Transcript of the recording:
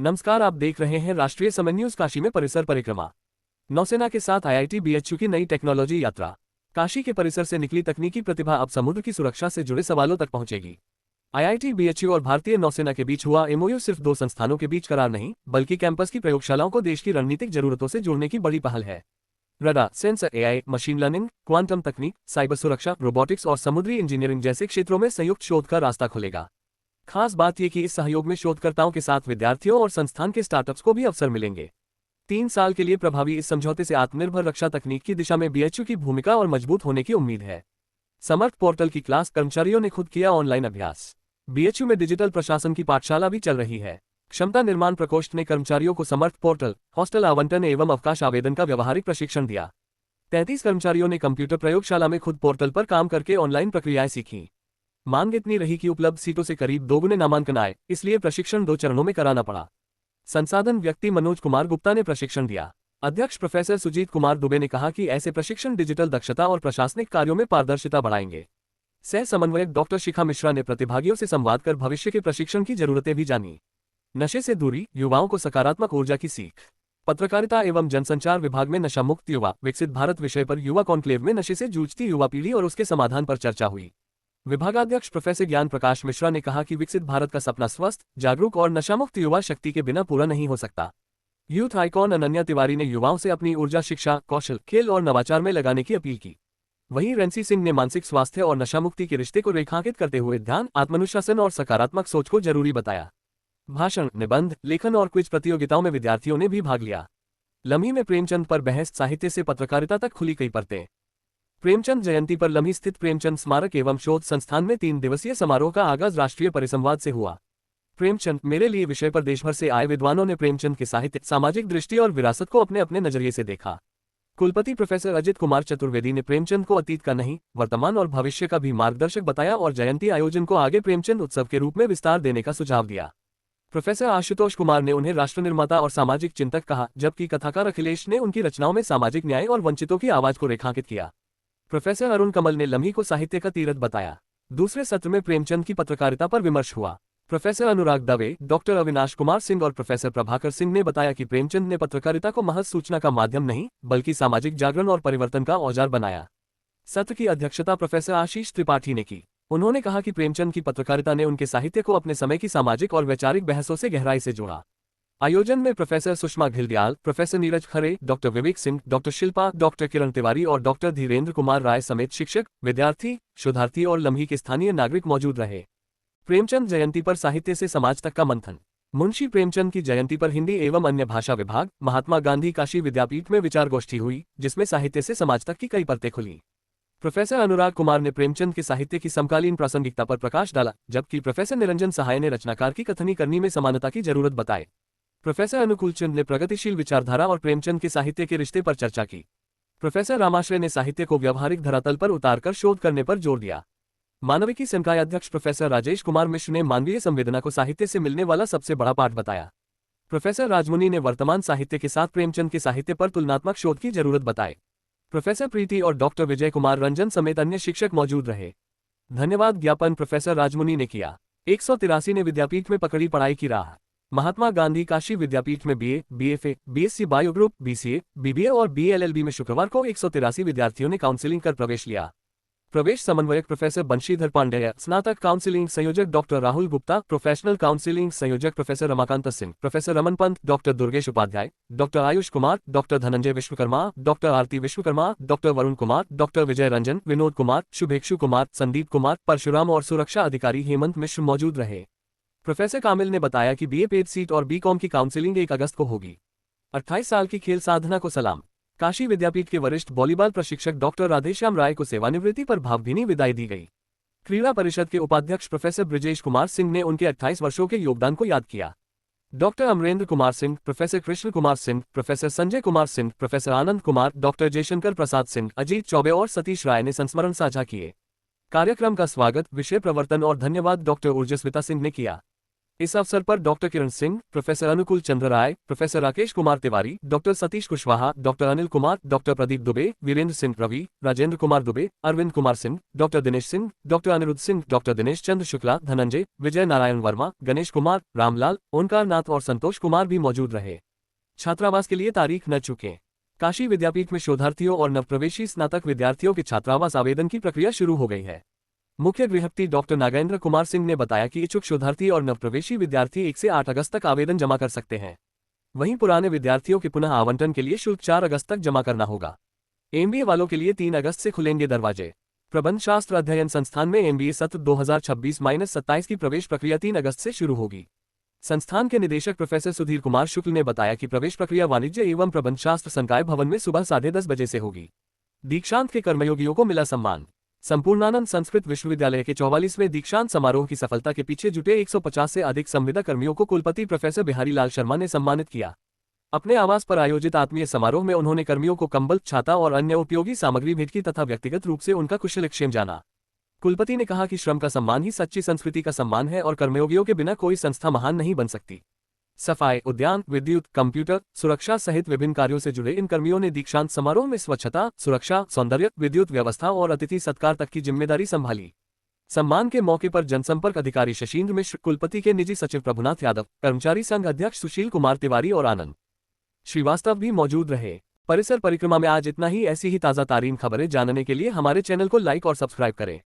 नमस्कार, आप देख रहे हैं राष्ट्रीय समय न्यूज। काशी में परिसर परिक्रमा। नौसेना के साथ आईआईटी बीएचयू की नई टेक्नोलॉजी यात्रा। काशी के परिसर से निकली तकनीकी प्रतिभा अब समुद्र की सुरक्षा से जुड़े सवालों तक पहुंचेगी। आईआईटी बीएचयू और भारतीय नौसेना के बीच हुआ एमओयू सिर्फ दो संस्थानों के बीच करार नहीं, बल्कि कैंपस की प्रयोगशालाओं को देश की रणनीतिक जरूरतों से जोड़ने की बड़ी पहल है। Radar, sensor, AI, machine learning, quantum तकनीक, साइबर सुरक्षा, रोबोटिक्स और समुद्री इंजीनियरिंग जैसे क्षेत्रों में संयुक्त शोध का रास्ता खुलेगा। खास बात यह कि इस सहयोग में शोधकर्ताओं के साथ विद्यार्थियों और संस्थान के स्टार्टअप्स को भी अवसर मिलेंगे। 3 साल के लिए प्रभावी इस समझौते से आत्मनिर्भर रक्षा तकनीक की दिशा में बीएचयू की भूमिका और मजबूत होने की उम्मीद है। समर्थ पोर्टल की क्लास, कर्मचारियों ने खुद किया ऑनलाइन अभ्यास। बीएचयू में डिजिटल प्रशासन की पाठशाला भी चल रही है। क्षमता निर्माण प्रकोष्ठ ने कर्मचारियों को समर्थ पोर्टल, हॉस्टल आवंटन एवं अवकाश आवेदन का व्यवहारिक प्रशिक्षण दिया। 33 कर्मचारियों ने कंप्यूटर प्रयोगशाला में खुद पोर्टल पर काम करके ऑनलाइन प्रक्रियाएं सीखी। मांग इतनी रही कि उपलब्ध सीटों से करीब 2 गुने नामांकन आए, इसलिए प्रशिक्षण 2 चरणों में कराना पड़ा। संसाधन व्यक्ति मनोज कुमार गुप्ता ने प्रशिक्षण दिया। अध्यक्ष प्रोफेसर सुजीत कुमार दुबे ने कहा कि ऐसे प्रशिक्षण डिजिटल दक्षता और प्रशासनिक कार्यों में पारदर्शिता बढ़ाएंगे। सह समन्वयक डॉक्टर शिखा मिश्रा ने प्रतिभागियों से संवाद कर भविष्य के प्रशिक्षण की जरूरतें भी जानी। नशे से दूरी, युवाओं को सकारात्मक ऊर्जा की सीख। पत्रकारिता एवं जनसंचार विभाग में नशा मुक्त युवा विकसित भारत विषय पर युवा कॉन्क्लेव में नशे से जूझती युवा पीढ़ी और उसके समाधान पर चर्चा हुई। विभागाध्यक्ष प्रोफेसर ज्ञान प्रकाश मिश्रा ने कहा कि विकसित भारत का सपना स्वस्थ, जागरूक और नशामुक्त युवा शक्ति के बिना पूरा नहीं हो सकता। यूथ आइकॉन अनन्या तिवारी ने युवाओं से अपनी ऊर्जा शिक्षा, कौशल, खेल और नवाचार में लगाने की अपील की। वहीं रेंसी सिंह ने मानसिक स्वास्थ्य और नशामुक्ति के रिश्ते को रेखांकित करते हुए ध्यान, आत्मानुशासन और सकारात्मक सोच को जरूरी बताया। भाषण, निबंध, लेखन और क्विज प्रतियोगिताओं में विद्यार्थियों ने भी भाग लिया। लम्ही में प्रेमचंद पर बहस, साहित्य से पत्रकारिता तक खुली कई परतें। प्रेमचंद जयंती पर लम्ही स्थित प्रेमचंद स्मारक एवं शोध संस्थान में 3 दिवसीय समारोह का आगाज राष्ट्रीय परिसंवाद से हुआ। प्रेमचंद मेरे लिए विषय पर देश भर से आए विद्वानों ने प्रेमचंद के साहित्य, सामाजिक दृष्टि और विरासत को अपने अपने नजरिए से देखा। कुलपति प्रोफेसर अजित कुमार चतुर्वेदी ने प्रेमचंद को अतीत का नहीं, वर्तमान और भविष्य का भी मार्गदर्शक बताया और जयंती आयोजन को आगे प्रेमचंद उत्सव के रूप में विस्तार देने का सुझाव दिया। प्रोफेसर आशुतोष कुमार ने उन्हें राष्ट्र निर्माता और सामाजिक चिंतक कहा, जबकि कथाकार अखिलेश ने उनकी रचनाओं में सामाजिक न्याय और वंचितों की आवाज को रेखांकित किया। प्रोफेसर अरुण कमल ने लम्ही को साहित्य का तीरथ बताया। दूसरे सत्र में प्रेमचंद की पत्रकारिता पर विमर्श हुआ। प्रोफेसर अनुराग दवे, डॉक्टर अविनाश कुमार सिंह और प्रोफेसर प्रभाकर सिंह ने बताया कि प्रेमचंद ने पत्रकारिता को महज सूचना का माध्यम नहीं, बल्कि सामाजिक जागरण और परिवर्तन का औजार बनाया। सत्र की अध्यक्षता प्रोफेसर आशीष त्रिपाठी ने की। उन्होंने कहा कि प्रेमचंद की पत्रकारिता ने उनके साहित्य को अपने समय की सामाजिक और वैचारिक बहसों से गहराई से जोड़ा। आयोजन में प्रोफेसर सुषमा घिल्डियाल, प्रोफेसर नीरज खरे, doctor Vivek Singh, doctor Shilpa, doctor किरण तिवारी और डॉक्टर धीरेन्द्र कुमार राय समेत शिक्षक, विद्यार्थी, शोधार्थी और लम्ही के स्थानीय नागरिक मौजूद रहे। प्रेमचंद जयंती पर साहित्य से समाज तक का मंथन। मुंशी प्रेमचंद की जयंती पर हिंदी एवं अन्य भाषा विभाग, महात्मा गांधी काशी विद्यापीठ में विचार गोष्ठी हुई, जिसमें साहित्य से समाज तक की कई परतें खुली। प्रोफेसर अनुराग कुमार ने प्रेमचंद के साहित्य की समकालीन प्रासंगिकता पर प्रकाश डाला, जबकि प्रोफेसर निरंजन सहाय ने रचनाकार की कथनी करनी में समानता की जरूरत बताई। प्रोफेसर अनुकूल चंद ने प्रगतिशील विचारधारा और प्रेमचंद के साहित्य के रिश्ते पर चर्चा की। प्रोफेसर रामाश्रय ने साहित्य को व्यावहारिक धरातल पर उतारकर शोध करने पर जोर दिया। मानविकी संकाय अध्यक्ष प्रोफेसर राजेश कुमार मिश्र ने मानवीय संवेदना को साहित्य से मिलने वाला सबसे बड़ा पाठ बताया। प्रोफेसर राजमुनि ने वर्तमान साहित्य के साथ प्रेमचंद के साहित्य पर तुलनात्मक शोध की जरूरत बताई। प्रोफेसर प्रीति और डॉक्टर विजय कुमार रंजन समेत अन्य शिक्षक मौजूद रहे। धन्यवाद ज्ञापन प्रोफेसर राजमुनि ने किया। 183 ने विद्यापीठ में पकड़ी पढ़ाई की राह। महात्मा गांधी काशी विद्यापीठ में BA, BFA, BSc bio group, BCA, BBA और बीएलएलबी में शुक्रवार को 183 विद्यार्थियों ने काउंसिलिंग कर प्रवेश लिया। प्रवेश समन्वयक प्रोफेसर बंशीधर पांडेय, स्नातक काउंसिलिंग संयोजक doctor Rahul Gupta, professional counselling संयोजक professor Ramakant Singh, professor Raman Pant, doctor Durgesh Upadhyay, doctor Ayush Kumar, doctor Dhananjay Vishwakarma, doctor Aarti Vishwakarma, doctor Varun Kumar, doctor Vijay Ranjan, Vinod Kumar, Shubhekshu Kumar, Sandeep Kumar, Parshuram और सुरक्षा अधिकारी हेमंत मिश्र मौजूद रहे। प्रोफेसर कामिल ने बताया कि बीए पेड सीट और बीकॉम की काउंसिलिंग 1 अगस्त को होगी। 28 साल की खेल साधना को सलाम। काशी विद्यापीठ के वरिष्ठ वॉलीबॉल प्रशिक्षक डॉक्टर राधेश्याम राय को सेवानिवृत्ति पर भावभीनी विदाई दी गई। क्रीड़ा परिषद के उपाध्यक्ष प्रोफेसर ब्रिजेश कुमार सिंह ने उनके 28 वर्षों के योगदान को याद किया। Doctor Amarendra Kumar Singh, professor Krishna Kumar Singh, professor Sanjay Kumar Singh, professor Anand Kumar, doctor Jaishankar Prasad Singh, Ajit Choubey और सतीश राय ने संस्मरण साझा किए। कार्यक्रम का स्वागत, विषय प्रवर्तन और धन्यवाद डॉक्टर ऊर्जस्विता सिंह ने किया। इस अवसर पर डॉक्टर किरण Singh, professor Anukul Chandra Rai, professor Rakesh Kumar Tiwari, doctor Satish Kushwaha, doctor Anil Kumar, doctor Pradeep Dubey, Virendra Singh Ravi, Rajendra Kumar Dubey, Arvind Kumar Singh, doctor Dinesh Singh, doctor Aniruddh Singh, doctor Dinesh Chandra Shukla, Dhananjay, Vijay Narayan Verma, Ganesh Kumar, Ramlal, Omkar Nath और संतोष कुमार भी मौजूद रहे। छात्रावास के लिए तारीख न चुकें। काशी विद्यापीठ में शोधार्थियों और नवप्रवेशी स्नातक विद्यार्थियों के छात्रावास आवेदन की प्रक्रिया शुरू हो गई है। मुख्य गृहपति डॉक्टर नागेंद्र कुमार सिंह ने बताया कि इच्छुक शोधार्थी और नवप्रवेशी विद्यार्थी 1 से 8 अगस्त तक आवेदन जमा कर सकते हैं। वहीं पुराने विद्यार्थियों के पुनः आवंटन के लिए शुल्क 4 अगस्त तक जमा करना होगा। एमबीए वालों के लिए 3 अगस्त से खुलेंगे दरवाजे। प्रबंध शास्त्र अध्ययन संस्थान में एमबीए सत्र 2026-27 की प्रवेश प्रक्रिया 3 अगस्त से शुरू होगी। संस्थान के निदेशक प्रोफेसर सुधीर कुमार शुक्ल ने बताया कि प्रवेश प्रक्रिया वाणिज्य एवं प्रबंध शास्त्र संकाय भवन में सुबह 10:30 बजे से होगी। दीक्षांत के कर्मयोगियों को मिला सम्मान। संपूर्णानंद संस्कृत विश्वविद्यालय के 44वें दीक्षांत समारोह की सफलता के पीछे जुटे 150 से अधिक संविदा कर्मियों को कुलपति प्रोफेसर बिहारी लाल शर्मा ने सम्मानित किया। अपने आवास पर आयोजित आत्मीय समारोह में उन्होंने कर्मियों को कंबल, छाता और अन्य उपयोगी सामग्री भेंट की तथा व्यक्तिगत रूप से उनका कुशलक्षेम जाना। कुलपति ने कहा कि श्रम का सम्मान ही सच्ची संस्कृति का सम्मान है और कर्मयोगियों के बिना कोई संस्था महान नहीं बन सकती। सफाई, उद्यान, विद्युत, कंप्यूटर, सुरक्षा सहित विभिन्न कार्यों से जुड़े इन कर्मियों ने दीक्षांत समारोह में स्वच्छता, सुरक्षा, सौंदर्य, विद्युत व्यवस्था और अतिथि सत्कार तक की जिम्मेदारी संभाली। सम्मान के मौके पर जनसंपर्क अधिकारी शशीन्द्र मिश्र, कुलपति के निजी सचिव प्रभुनाथ यादव, कर्मचारी संघ अध्यक्ष सुशील कुमार तिवारी और आनंद श्रीवास्तव भी मौजूद रहे। परिसर परिक्रमा में आज इतना ही। ऐसी ही ताज़ा तारीन खबरें जानने के लिए हमारे चैनल को लाइक और सब्सक्राइब करें।